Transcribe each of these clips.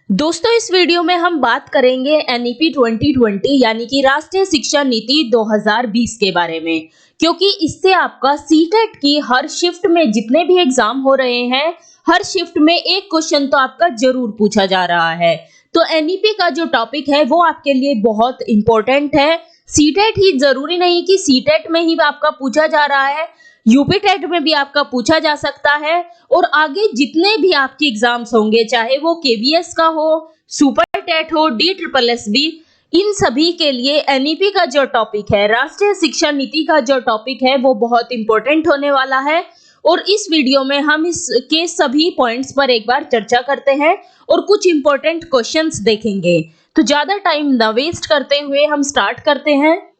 दोस्तों, इस वीडियो में हम बात करेंगे एनईपी 2020 यानी कि राष्ट्रीय शिक्षा नीति 2020 के बारे में, क्योंकि इससे आपका सीटेट की हर शिफ्ट में जितने भी एग्जाम हो रहे हैं, हर शिफ्ट में एक क्वेश्चन तो आपका जरूर पूछा जा रहा है। तो एनईपी का जो टॉपिक है वो आपके लिए बहुत इंपॉर्टेंट है। सीटेट ही जरूरी नहीं कि सीटेट में ही आपका पूछा जा रहा है, यूपी टेट में भी आपका पूछा जा सकता है और आगे जितने भी आपके एग्जाम्स होंगे, चाहे वो केवीएस का हो, सुपर टेट हो, DSSS, इन सभी के लिए एनईपी का जो टॉपिक है, राष्ट्रीय शिक्षा नीति का जो टॉपिक है, वो बहुत इंपॉर्टेंट होने वाला है। और इस वीडियो में हम इसके सभी पॉइंट्स पर एक बार चर्चा करते हैं और कुछ इंपॉर्टेंट क्वेश्चंस देखेंगे। तो ज्यादा टाइम न वेस्ट करते हुए हम स्टार्ट करते हैं।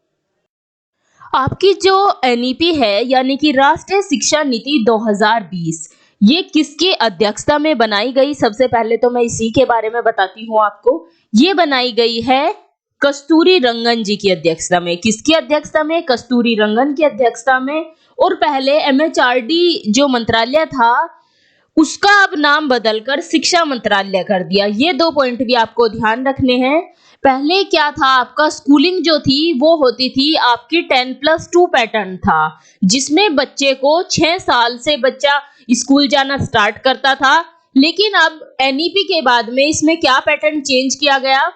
आपकी जो एनईपी है यानी कि राष्ट्रीय शिक्षा नीति 2020, ये किसकी अध्यक्षता में बनाई गई? सबसे पहले तो मैं इसी के बारे में बताती हूँ आपको। ये बनाई गई है कस्तूरी रंगन जी की अध्यक्षता में। किसकी अध्यक्षता में? कस्तूरी रंगन की अध्यक्षता में। और पहले MHRD जो मंत्रालय था उसका अब नाम बदलकर शिक्षा मंत्रालय कर दिया। ये दो पॉइंट भी आपको ध्यान रखने हैं। पहले क्या था, आपका स्कूलिंग जो थी वो होती थी आपकी 10+2 पैटर्न था, जिसमें बच्चे को 6 साल से बच्चा स्कूल जाना स्टार्ट करता था। लेकिन अब एनईपी के बाद में इसमें क्या पैटर्न चेंज किया गया,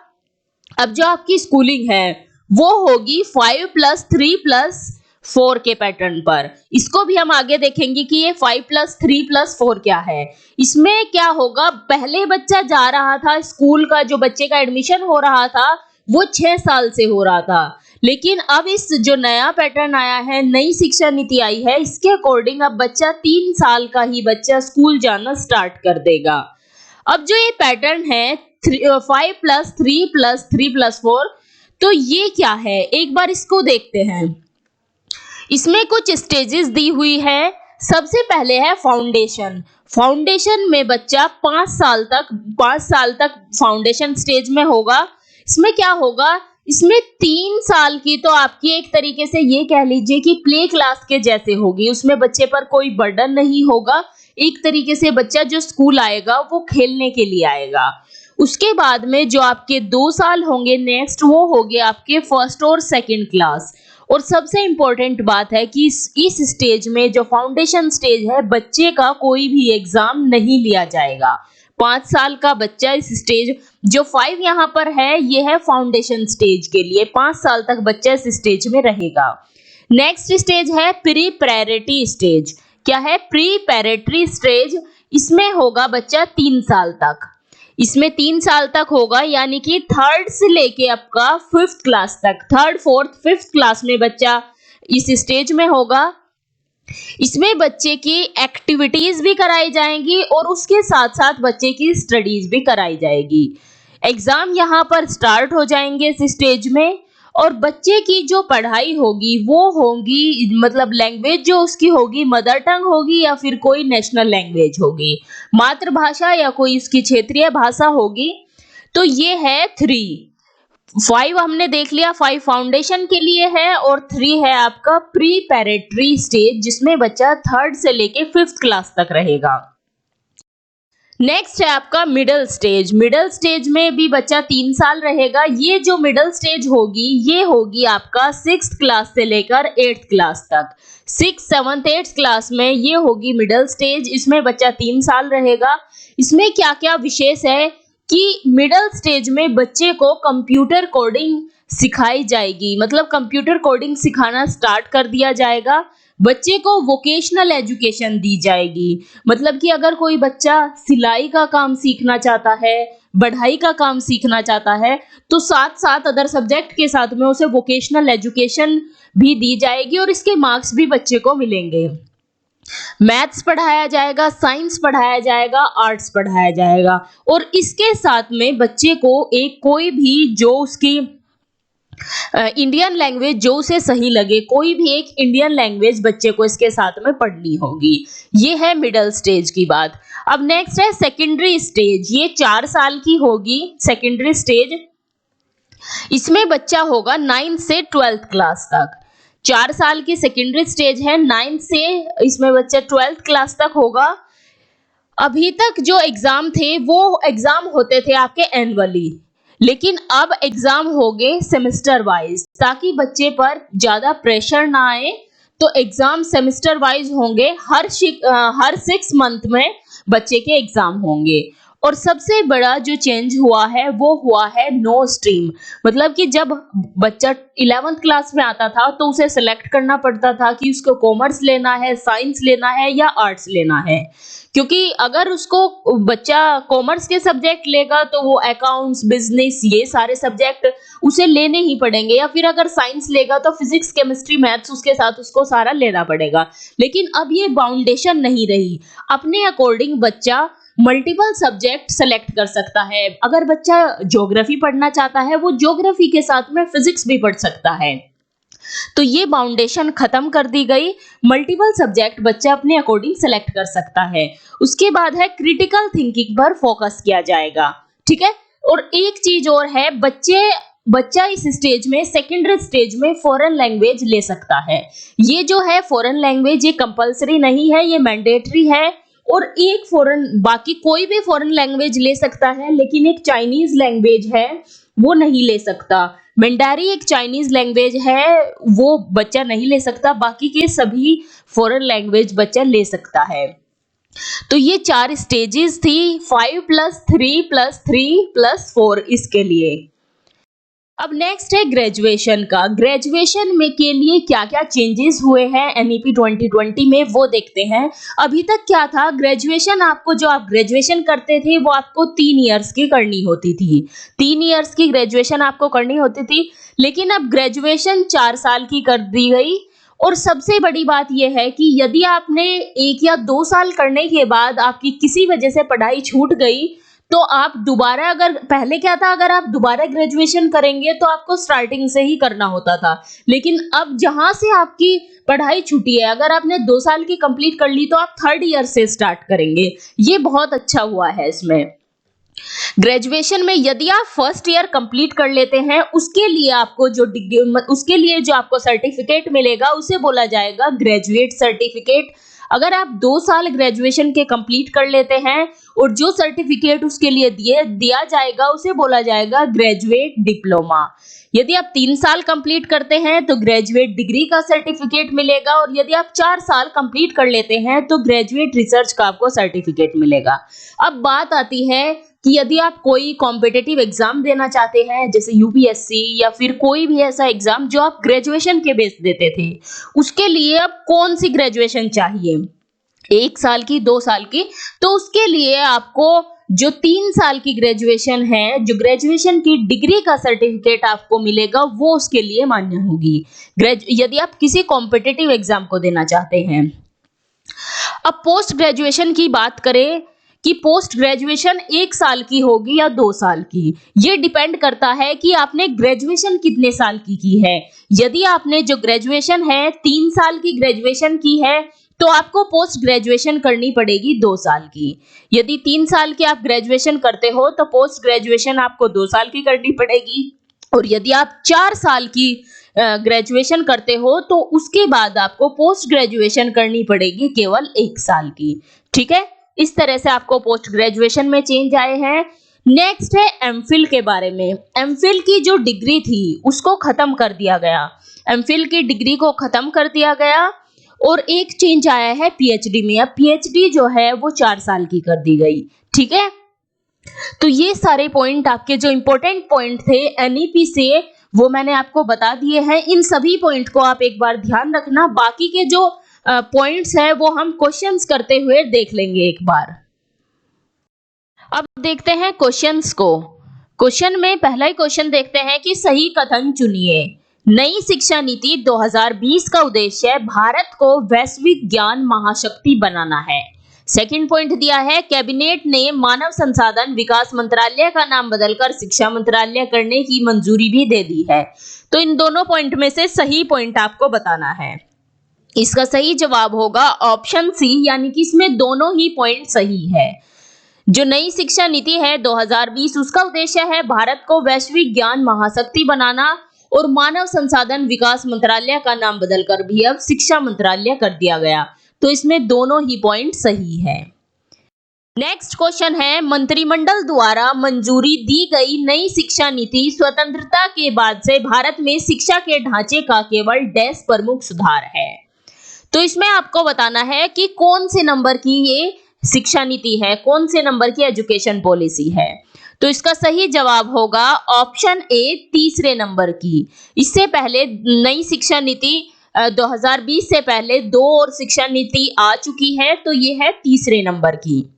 अब जो आपकी स्कूलिंग है वो होगी 5+3+4 के पैटर्न पर। इसको भी हम आगे देखेंगे कि ये 5+3+4 क्या है। इसमें क्या होगा, पहले बच्चा जा रहा था स्कूल का, जो बच्चे का एडमिशन हो रहा था वो 6 साल से हो रहा था, लेकिन अब इस जो नया पैटर्न आया है, नई शिक्षा नीति आई है, इसके अकॉर्डिंग अब बच्चा 3 साल का ही बच्चा स्कूल जाना स्टार्ट कर देगा। अब जो ये पैटर्न है 5+3+3+4, तो ये क्या है, एक बार इसको देखते हैं। इसमें कुछ स्टेजेस दी हुई है। सबसे पहले है फाउंडेशन। फाउंडेशन में बच्चा 5 साल तक फाउंडेशन स्टेज में होगा। इसमें क्या होगा, इसमें 3 साल की तो आपकी एक तरीके से ये कह लीजिए कि प्ले क्लास के जैसे होगी। उसमें बच्चे पर कोई बर्डन नहीं होगा। एक तरीके से बच्चा जो स्कूल आएगा वो खेलने के लिए आएगा। उसके बाद में जो आपके 2 साल होंगे नेक्स्ट, वो होंगे आपके फर्स्ट और सेकंड क्लास। और सबसे इंपॉर्टेंट बात है कि इस स्टेज में जो फाउंडेशन स्टेज है, बच्चे का कोई भी एग्जाम नहीं लिया जाएगा। 5 साल का बच्चा इस स्टेज, जो 5 यहाँ पर है, ये है फाउंडेशन स्टेज के लिए। 5 साल तक बच्चा इस स्टेज में रहेगा। नेक्स्ट स्टेज है प्री-पैरेटरी स्टेज। क्या है? प्री-पैरेटरी स्टेज। इसमें होगा बच्चा 3 साल तक। इसमें 3 साल तक होगा, यानी कि 3rd से लेके आपका 5th क्लास तक, 3rd, 4th, 5th क्लास में बच्चा इस स्टेज में होगा। इसमें बच्चे की एक्टिविटीज भी कराई जाएंगी और उसके साथ साथ बच्चे की स्टडीज भी कराई जाएगी। एग्जाम यहाँ पर स्टार्ट हो जाएंगे इस स्टेज में। और बच्चे की जो पढ़ाई होगी वो होगी, मतलब लैंग्वेज जो उसकी होगी, मदर टंग होगी या फिर कोई नेशनल लैंग्वेज होगी, मातृभाषा या कोई उसकी क्षेत्रीय भाषा होगी। तो ये है 5 हमने देख लिया। 5 फाउंडेशन के लिए है और 3 है आपका प्री-पैरेटरी स्टेज, जिसमें बच्चा 3rd से लेके 5th क्लास तक रहेगा। नेक्स्ट है आपका मिडिल स्टेज। मिडिल स्टेज में भी बच्चा 3 साल रहेगा। ये जो मिडिल स्टेज होगी, ये होगी आपका 6th क्लास से लेकर 8th क्लास तक। 6th, 7th, 8th क्लास में ये होगी मिडिल स्टेज। इसमें बच्चा 3 साल रहेगा। इसमें क्या क्या विशेष है कि मिडिल स्टेज में बच्चे को कंप्यूटर कोडिंग सिखाई जाएगी, मतलब कंप्यूटर कोडिंग सिखाना स्टार्ट कर दिया जाएगा। बच्चे को वोकेशनल एजुकेशन दी जाएगी, मतलब कि अगर कोई बच्चा सिलाई का काम सीखना चाहता है, बढ़ाई का काम सीखना चाहता है, तो साथ साथ अदर सब्जेक्ट के साथ में उसे वोकेशनल एजुकेशन भी दी जाएगी और इसके मार्क्स भी बच्चे को मिलेंगे। मैथ्स पढ़ाया जाएगा, साइंस पढ़ाया जाएगा, आर्ट्स पढ़ाया जाएगा। और इसके साथ में बच्चे को एक कोई भी जो उसकी इंडियन लैंग्वेज जो उसे सही लगे, कोई भी एक इंडियन लैंग्वेज बच्चे को इसके साथ में पढ़नी होगी। ये है मिडिल स्टेज की बात। अब नेक्स्ट है सेकेंडरी स्टेज। ये 4 साल की होगी सेकेंडरी स्टेज। इसमें बच्चा होगा 9th से 12th क्लास तक। 4 साल की सेकेंडरी स्टेज है, 9th से इसमें बच्चा 12th क्लास तक होगा। अभी तक जो एग्जाम थे वो एग्जाम होते थे आपके एनुअली, लेकिन अब एग्जाम हो गए सेमेस्टर वाइज, ताकि बच्चे पर ज्यादा प्रेशर ना आए। तो एग्जाम सेमेस्टर वाइज होंगे, हर 6 मंथ में बच्चे के एग्जाम होंगे। और सबसे बड़ा जो चेंज हुआ है वो हुआ है नो स्ट्रीम। मतलब कि जब बच्चा 11th क्लास में आता था तो उसे सिलेक्ट करना पड़ता था कि उसको कॉमर्स लेना है, साइंस लेना है या आर्ट्स लेना है। क्योंकि अगर उसको बच्चा कॉमर्स के सब्जेक्ट लेगा तो वो अकाउंट्स, बिजनेस, ये सारे सब्जेक्ट उसे लेने ही पड़ेंगे, या फिर अगर साइंस लेगा तो फिजिक्स, केमिस्ट्री, मैथ्स उसके साथ उसको सारा लेना पड़ेगा। लेकिन अब ये बाउंडेशन नहीं रही, अपने अकॉर्डिंग बच्चा मल्टीपल सब्जेक्ट सेलेक्ट कर सकता है। अगर बच्चा ज्योग्राफी पढ़ना चाहता है, वो ज्योग्राफी के साथ में फिजिक्स भी पढ़ सकता है। तो ये बाउंडेशन खत्म कर दी गई, मल्टीपल सब्जेक्ट बच्चा अपने अकॉर्डिंग सेलेक्ट कर सकता है। उसके बाद है क्रिटिकल थिंकिंग पर फोकस किया जाएगा, ठीक है। और एक चीज और है, बच्चा इस स्टेज में, सेकेंडरी स्टेज में फॉरेन लैंग्वेज ले सकता है। ये जो है फॉरेन लैंग्वेज, ये कंपलसरी नहीं है, ये मैंडेटरी है। और एक फॉरेन, बाकी कोई भी फॉरेन लैंग्वेज ले सकता है, लेकिन एक चाइनीज लैंग्वेज है वो नहीं ले सकता। मंडारी एक चाइनीज लैंग्वेज है, वो बच्चा नहीं ले सकता। बाकी के सभी फॉरेन लैंग्वेज बच्चा ले सकता है। तो ये 4 स्टेजेस थी, 5+3+3+4 इसके लिए। अब नेक्स्ट है ग्रेजुएशन का। ग्रेजुएशन में के लिए क्या क्या चेंजेस हुए हैं एनईपी 2020 में, वो देखते हैं। अभी तक क्या था, ग्रेजुएशन आपको, जो आप ग्रेजुएशन करते थे वो आपको 3 इयर्स की करनी होती थी। 3 इयर्स की ग्रेजुएशन आपको करनी होती थी, लेकिन अब ग्रेजुएशन 4 साल की कर दी गई। और सबसे बड़ी बात यह है कि यदि आपने 1 या 2 साल करने के बाद आपकी किसी वजह से पढ़ाई छूट गई, तो आप दोबारा, अगर पहले क्या था, अगर आप दोबारा ग्रेजुएशन करेंगे तो आपको स्टार्टिंग से ही करना होता था। लेकिन अब जहां से आपकी पढ़ाई छूटी है, अगर आपने 2 साल की कंप्लीट कर ली तो आप 3rd ईयर से स्टार्ट करेंगे। ये बहुत अच्छा हुआ है इसमें। ग्रेजुएशन में यदि आप 1st ईयर कंप्लीट कर लेते हैं, उसके लिए आपको जो उसके लिए जो आपको सर्टिफिकेट मिलेगा उसे बोला जाएगा ग्रेजुएट सर्टिफिकेट। अगर आप 2 साल ग्रेजुएशन के कंप्लीट कर लेते हैं और जो सर्टिफिकेट उसके लिए दिया जाएगा उसे बोला जाएगा ग्रेजुएट डिप्लोमा। यदि आप 3 साल कंप्लीट करते हैं तो ग्रेजुएट डिग्री का सर्टिफिकेट मिलेगा, और यदि आप 4 साल कंप्लीट कर लेते हैं तो ग्रेजुएट रिसर्च का आपको सर्टिफिकेट मिलेगा। अब बात आती है कि यदि आप कोई कॉम्पिटिटिव एग्जाम देना चाहते हैं, जैसे यूपीएससी या फिर कोई भी ऐसा एग्जाम जो आप ग्रेजुएशन के बेस देते थे, उसके लिए अब कौन सी ग्रेजुएशन चाहिए, 1 साल की, 2 साल की? तो उसके लिए आपको जो 3 साल की ग्रेजुएशन है, जो ग्रेजुएशन की डिग्री का सर्टिफिकेट आपको मिलेगा, वो उसके लिए मान्य होगी यदि आप किसी कॉम्पिटिटिव एग्जाम को देना चाहते हैं। अब पोस्ट ग्रेजुएशन की बात करें कि पोस्ट ग्रेजुएशन 1 साल की होगी या 2 साल की, ये डिपेंड करता है कि आपने ग्रेजुएशन कितने साल की है। यदि आपने जो ग्रेजुएशन है 3 साल की ग्रेजुएशन की है, तो आपको पोस्ट ग्रेजुएशन करनी पड़ेगी 2 साल की। यदि 3 साल की आप ग्रेजुएशन करते हो तो पोस्ट ग्रेजुएशन आपको 2 साल की करनी पड़ेगी। और यदि आप 4 साल की ग्रेजुएशन करते हो तो उसके बाद आपको पोस्ट ग्रेजुएशन करनी पड़ेगी केवल 1 साल की, ठीक है। इस तरह से आपको पोस्ट ग्रेजुएशन में चेंज आए हैं। नेक्स्ट है एमफिल के बारे में। एमफिल की जो डिग्री थी उसको खत्म कर दिया गया, एमफिल की डिग्री को खत्म कर दिया गया। और एक चेंज आया है पीएचडी में। अब पीएचडी जो है वो 4 साल की कर दी गई, ठीक है। तो ये सारे पॉइंट, आपके जो इंपॉर्टेंट पॉइंट थे एनईपी से, वो मैंने आपको बता दिए हैं। इन सभी पॉइंट को आप एक बार ध्यान रखना। बाकी के जो पॉइंट्स है वो हम क्वेश्चंस करते हुए देख लेंगे एक बार। अब देखते हैं क्वेश्चंस को। क्वेश्चन में पहला ही क्वेश्चन देखते हैं कि सही कथन चुनिए। नई शिक्षा नीति 2020 का उद्देश्य भारत को वैश्विक ज्ञान महाशक्ति बनाना है। सेकंड पॉइंट दिया है, कैबिनेट ने मानव संसाधन विकास मंत्रालय का नाम बदलकर शिक्षा मंत्रालय करने की मंजूरी भी दे दी है। तो इन दोनों पॉइंट में से सही पॉइंट आपको बताना है। इसका सही जवाब होगा ऑप्शन सी, यानी कि इसमें दोनों ही पॉइंट सही है। जो नई शिक्षा नीति है 2020, उसका उद्देश्य है भारत को वैश्विक ज्ञान महाशक्ति बनाना, और मानव संसाधन विकास मंत्रालय का नाम बदलकर भी अब शिक्षा मंत्रालय कर दिया गया। तो इसमें दोनों ही पॉइंट सही है। नेक्स्ट क्वेश्चन है, मंत्रिमंडल द्वारा मंजूरी दी गई नई शिक्षा नीति स्वतंत्रता के बाद से भारत में शिक्षा के ढांचे का केवल डैश प्रमुख सुधार है। तो इसमें आपको बताना है कि कौन से नंबर की ये शिक्षा नीति है, कौन से नंबर की एजुकेशन पॉलिसी है। तो इसका सही जवाब होगा ऑप्शन ए, तीसरे नंबर की। इससे पहले नई शिक्षा नीति 2020 से पहले 2 और शिक्षा नीति आ चुकी है, तो ये है तीसरे नंबर की।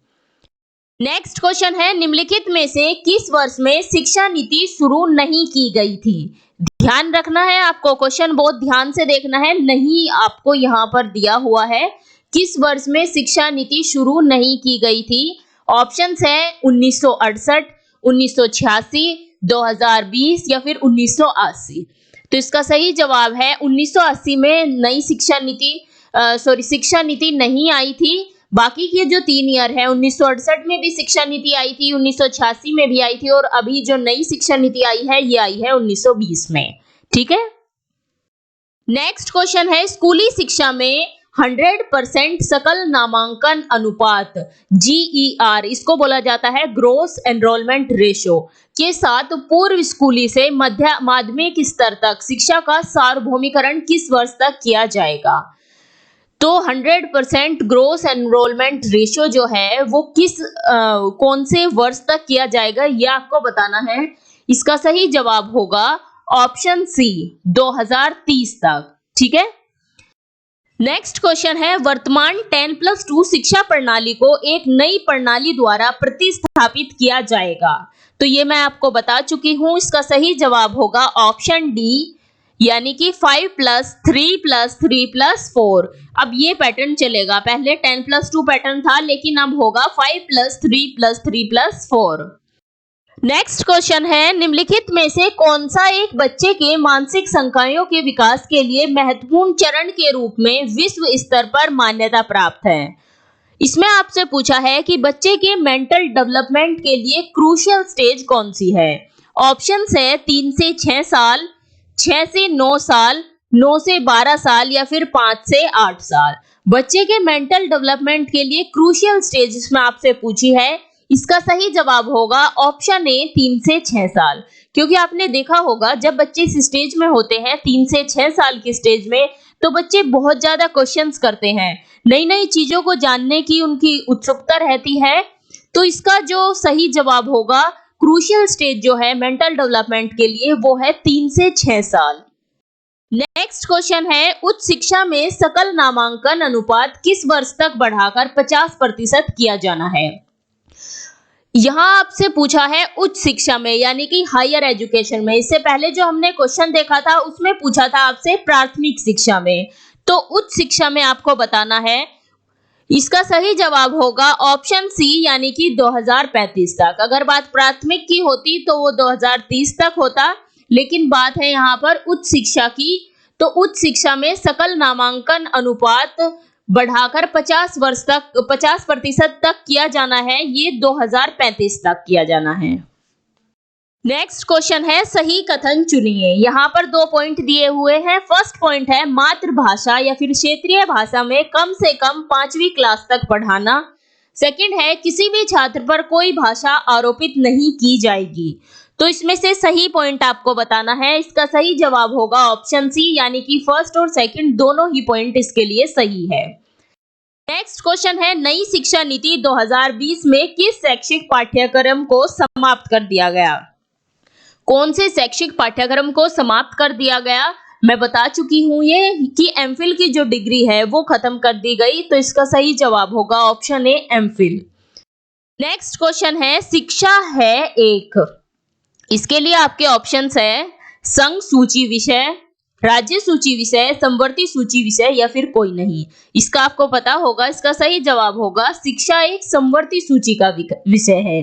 नेक्स्ट क्वेश्चन है, निम्नलिखित में से किस वर्ष में शिक्षा नीति शुरू नहीं की गई थी। ध्यान रखना है आपको, क्वेश्चन बहुत ध्यान से देखना है, नहीं आपको यहाँ पर दिया हुआ है किस वर्ष में शिक्षा नीति शुरू नहीं की गई थी। ऑप्शंस है 1968, 1986, 2020 या फिर 1980। तो इसका सही जवाब है 1980 में नई शिक्षा नीति नहीं आई थी। बाकी के जो 3 ईयर है, 1968 में भी शिक्षा नीति आई थी, 1986 में भी आई थी और अभी जो नई शिक्षा नीति आई है ये आई है 1920 में। ठीक है। नेक्स्ट क्वेश्चन है, स्कूली शिक्षा में 100% सकल नामांकन अनुपात GER, इसको बोला जाता है ग्रोस एनरोलमेंट रेशो, के साथ पूर्व स्कूली से माध्यमिक स्तर तक शिक्षा का सार्वभौमिकरण किस वर्ष तक किया जाएगा। तो 100% ग्रोस एनरोलमेंट रेशियो जो है वो कौन से वर्ष तक किया जाएगा, ये आपको बताना है। इसका सही जवाब होगा ऑप्शन सी, 2030 तक। ठीक है। नेक्स्ट क्वेश्चन है, वर्तमान 10+2 शिक्षा प्रणाली को एक नई प्रणाली द्वारा प्रतिस्थापित किया जाएगा। तो ये मैं आपको बता चुकी हूं, इसका सही जवाब होगा ऑप्शन डी, यानी कि 5+3+3+4। अब ये पैटर्न चलेगा, पहले 10+2 पैटर्न था लेकिन अब होगा 5+3+3+4। नेक्स्ट क्वेश्चन है, निम्नलिखित में से कौन सा एक बच्चे के मानसिक संकायों के विकास के लिए महत्वपूर्ण चरण के रूप में विश्व स्तर पर मान्यता प्राप्त है। इसमें आपसे पूछा है कि बच्चे के मेंटल डेवलपमेंट के लिए क्रूशियल स्टेज कौन सी है। ऑप्शंस है 3 से 6 साल, 6 से 9 साल, 9 से 12 साल या फिर 5 से 8 साल। बच्चे के मेंटल डेवलपमेंट के लिए क्रूशियल स्टेज इसमें आपसे पूछी है, इसका सही जवाब होगा ऑप्शन ए, 3 से 6 साल। क्योंकि आपने देखा होगा जब बच्चे इस स्टेज में होते हैं 3 से 6 साल की स्टेज में, तो बच्चे बहुत ज्यादा क्वेश्चंस करते हैं, नई नई चीजों को जानने की उनकी उत्सुकता रहती है। तो इसका जो सही जवाब होगा, क्रूशियल स्टेज जो है मेंटल डेवलपमेंट के लिए, वो है 3 से 6 साल। नेक्स्ट क्वेश्चन है, उच्च शिक्षा में सकल नामांकन अनुपात किस वर्ष तक बढ़ाकर 50% किया जाना है। यहां आपसे पूछा है उच्च शिक्षा में, यानी कि हायर एजुकेशन में। इससे पहले जो हमने क्वेश्चन देखा था उसमें पूछा था आपसे प्राथमिक शिक्षा में, तो उच्च शिक्षा में आपको बताना है। इसका सही जवाब होगा ऑप्शन सी, यानी कि 2035 तक। अगर बात प्राथमिक की होती तो वो 2030 तक होता, लेकिन बात है यहाँ पर उच्च शिक्षा की, तो उच्च शिक्षा में सकल नामांकन अनुपात बढ़ाकर 50% तक किया जाना है, ये 2035 तक किया जाना है। नेक्स्ट क्वेश्चन है, सही कथन चुनिए। यहाँ पर 2 पॉइंट दिए हुए हैं। फर्स्ट पॉइंट है मातृभाषा या फिर क्षेत्रीय भाषा में कम से कम 5वीं क्लास तक पढ़ाना। सेकंड है किसी भी छात्र पर कोई भाषा आरोपित नहीं की जाएगी। तो इसमें से सही पॉइंट आपको बताना है। इसका सही जवाब होगा ऑप्शन सी, यानी कि फर्स्ट और सेकंड दोनों ही पॉइंट इसके लिए सही है। नेक्स्ट क्वेश्चन है, नई शिक्षा नीति 2020 में किस शैक्षिक पाठ्यक्रम को समाप्त कर दिया गया। कौन से शैक्षिक पाठ्यक्रम को समाप्त कर दिया गया, मैं बता चुकी हूं ये कि एमफिल की जो डिग्री है वो खत्म कर दी गई। तो इसका सही जवाब होगा option A, MPhil. Next question है, शिक्षा है एक, इसके लिए आपके ऑप्शंस है संघ सूची विषय, राज्य सूची विषय, समवर्ती सूची विषय या फिर कोई नहीं। इसका आपको पता होगा, इसका सही जवाब होगा शिक्षा एक समवर्ती सूची का विषय है।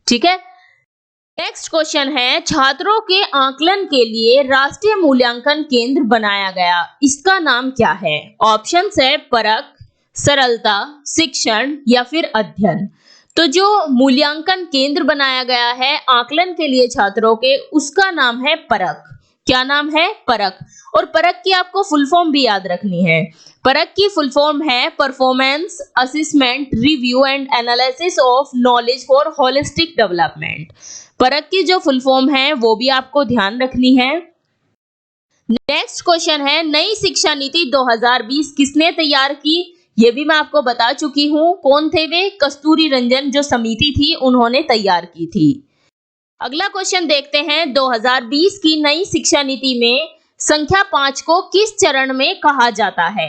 ठीक है। नेक्स्ट क्वेश्चन है, छात्रों के आकलन के लिए राष्ट्रीय मूल्यांकन केंद्र बनाया गया, इसका नाम क्या है। ऑप्शंस है परख, सरलता, शिक्षण या फिर अध्ययन। तो जो मूल्यांकन केंद्र बनाया गया है आकलन के लिए छात्रों के, उसका नाम है परख। क्या नाम है? परख। और परख की आपको फुल फॉर्म भी याद रखनी है। परख की फुल फॉर्म है performance assessment review and analysis of knowledge for holistic development. परख की जो फुल फॉर्म है वो भी आपको ध्यान रखनी है। नेक्स्ट क्वेश्चन है, नई शिक्षा नीति 2020 किसने तैयार की? ये भी मैं आपको बता चुकी हूँ। कौन थे वे? कस्तूरी रंजन जो समिति थी उन्होंने तैयार की थी। अगला क्वेश्चन देखते हैं, 2020 की नई शिक्षा नीति में संख्या 5 को किस चरण में कहा जाता है?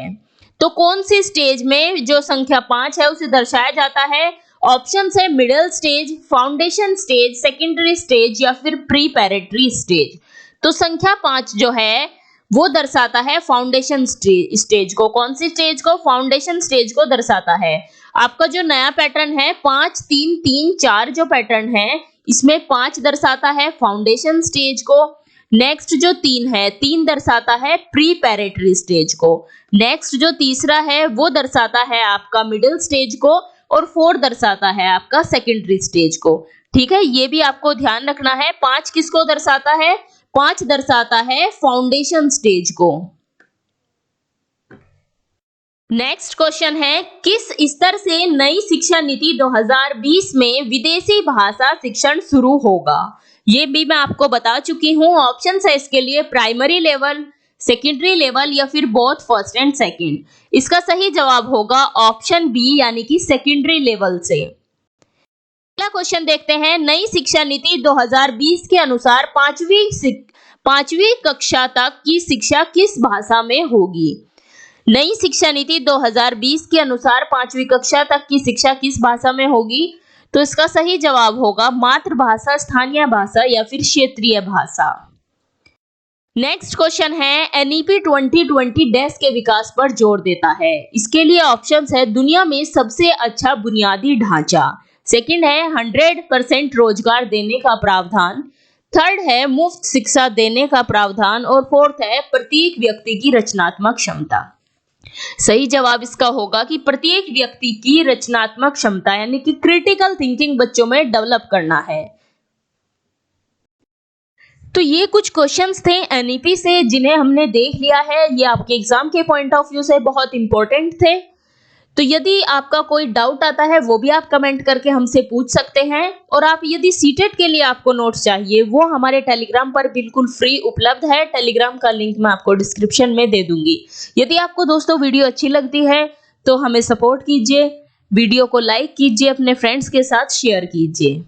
तो कौन सी स्टेज में जो संख्या 5 है उसे दर्शाया जाता है? ऑप्शन है middle stage, foundation stage, secondary stage या फिर प्रीपैरेटरी स्टेज। तो संख्या 5 जो है वो दर्शाता है फाउंडेशन स्टेज को। कौन सी स्टेज को? फाउंडेशन स्टेज को दर्शाता है। आपका जो नया पैटर्न है 5 3 3 4 जो पैटर्न है इसमें 5 दर्शाता है फाउंडेशन स्टेज को। नेक्स्ट जो 3 है 3 दर्शाता है प्रीपैरेटरी स्टेज को। नेक्स्ट जो तीसरा है वो दर्शाता है आपका मिडिल स्टेज को और 4 दर्शाता है आपका सेकेंडरी स्टेज को। ठीक है, ये भी आपको ध्यान रखना है। 5 किसको दर्शाता है? 5 दर्शाता है फाउंडेशन स्टेज को। नेक्स्ट क्वेश्चन है, किस स्तर से नई शिक्षा नीति 2020 में विदेशी भाषा शिक्षण शुरू होगा? ये भी मैं आपको बता चुकी हूँ। ऑप्शन है इसके लिए प्राइमरी लेवल, सेकेंडरी लेवल या फिर बोथ फर्स्ट एंड सेकेंड। इसका सही जवाब होगा ऑप्शन बी यानी कि सेकेंडरी लेवल से। अगला क्वेश्चन देखते हैं, नई शिक्षा नीति 2020 के अनुसार पांचवी कक्षा तक की शिक्षा किस भाषा में होगी? नई शिक्षा नीति 2020 के अनुसार 5वीं कक्षा तक की शिक्षा किस भाषा में होगी? तो इसका सही जवाब होगा मातृभाषा, स्थानीय भाषा या फिर क्षेत्रीय भाषा। नेक्स्ट क्वेश्चन है, एनईपी 2020 देश के विकास पर जोर देता है। इसके लिए ऑप्शंस है दुनिया में सबसे अच्छा बुनियादी ढांचा, सेकंड है 100% रोजगार देने का प्रावधान, थर्ड है मुफ्त शिक्षा देने का प्रावधान और फोर्थ है प्रत्येक व्यक्ति की रचनात्मक क्षमता। सही जवाब इसका होगा कि प्रत्येक व्यक्ति की रचनात्मक क्षमता यानी कि क्रिटिकल थिंकिंग बच्चों में डेवलप करना है। तो ये कुछ क्वेश्चंस थे एनईपी से जिन्हें हमने देख लिया है। ये आपके एग्जाम के पॉइंट ऑफ व्यू से बहुत इंपॉर्टेंट थे। तो यदि आपका कोई डाउट आता है वो भी आप कमेंट करके हमसे पूछ सकते हैं। और आप यदि सीटेट के लिए आपको नोट्स चाहिए वो हमारे टेलीग्राम पर बिल्कुल फ्री उपलब्ध है। टेलीग्राम का लिंक मैं आपको डिस्क्रिप्शन में दे दूंगी। यदि आपको दोस्तों वीडियो अच्छी लगती है तो हमें सपोर्ट कीजिए, वीडियो को लाइक कीजिए, अपने फ्रेंड्स के साथ शेयर कीजिए।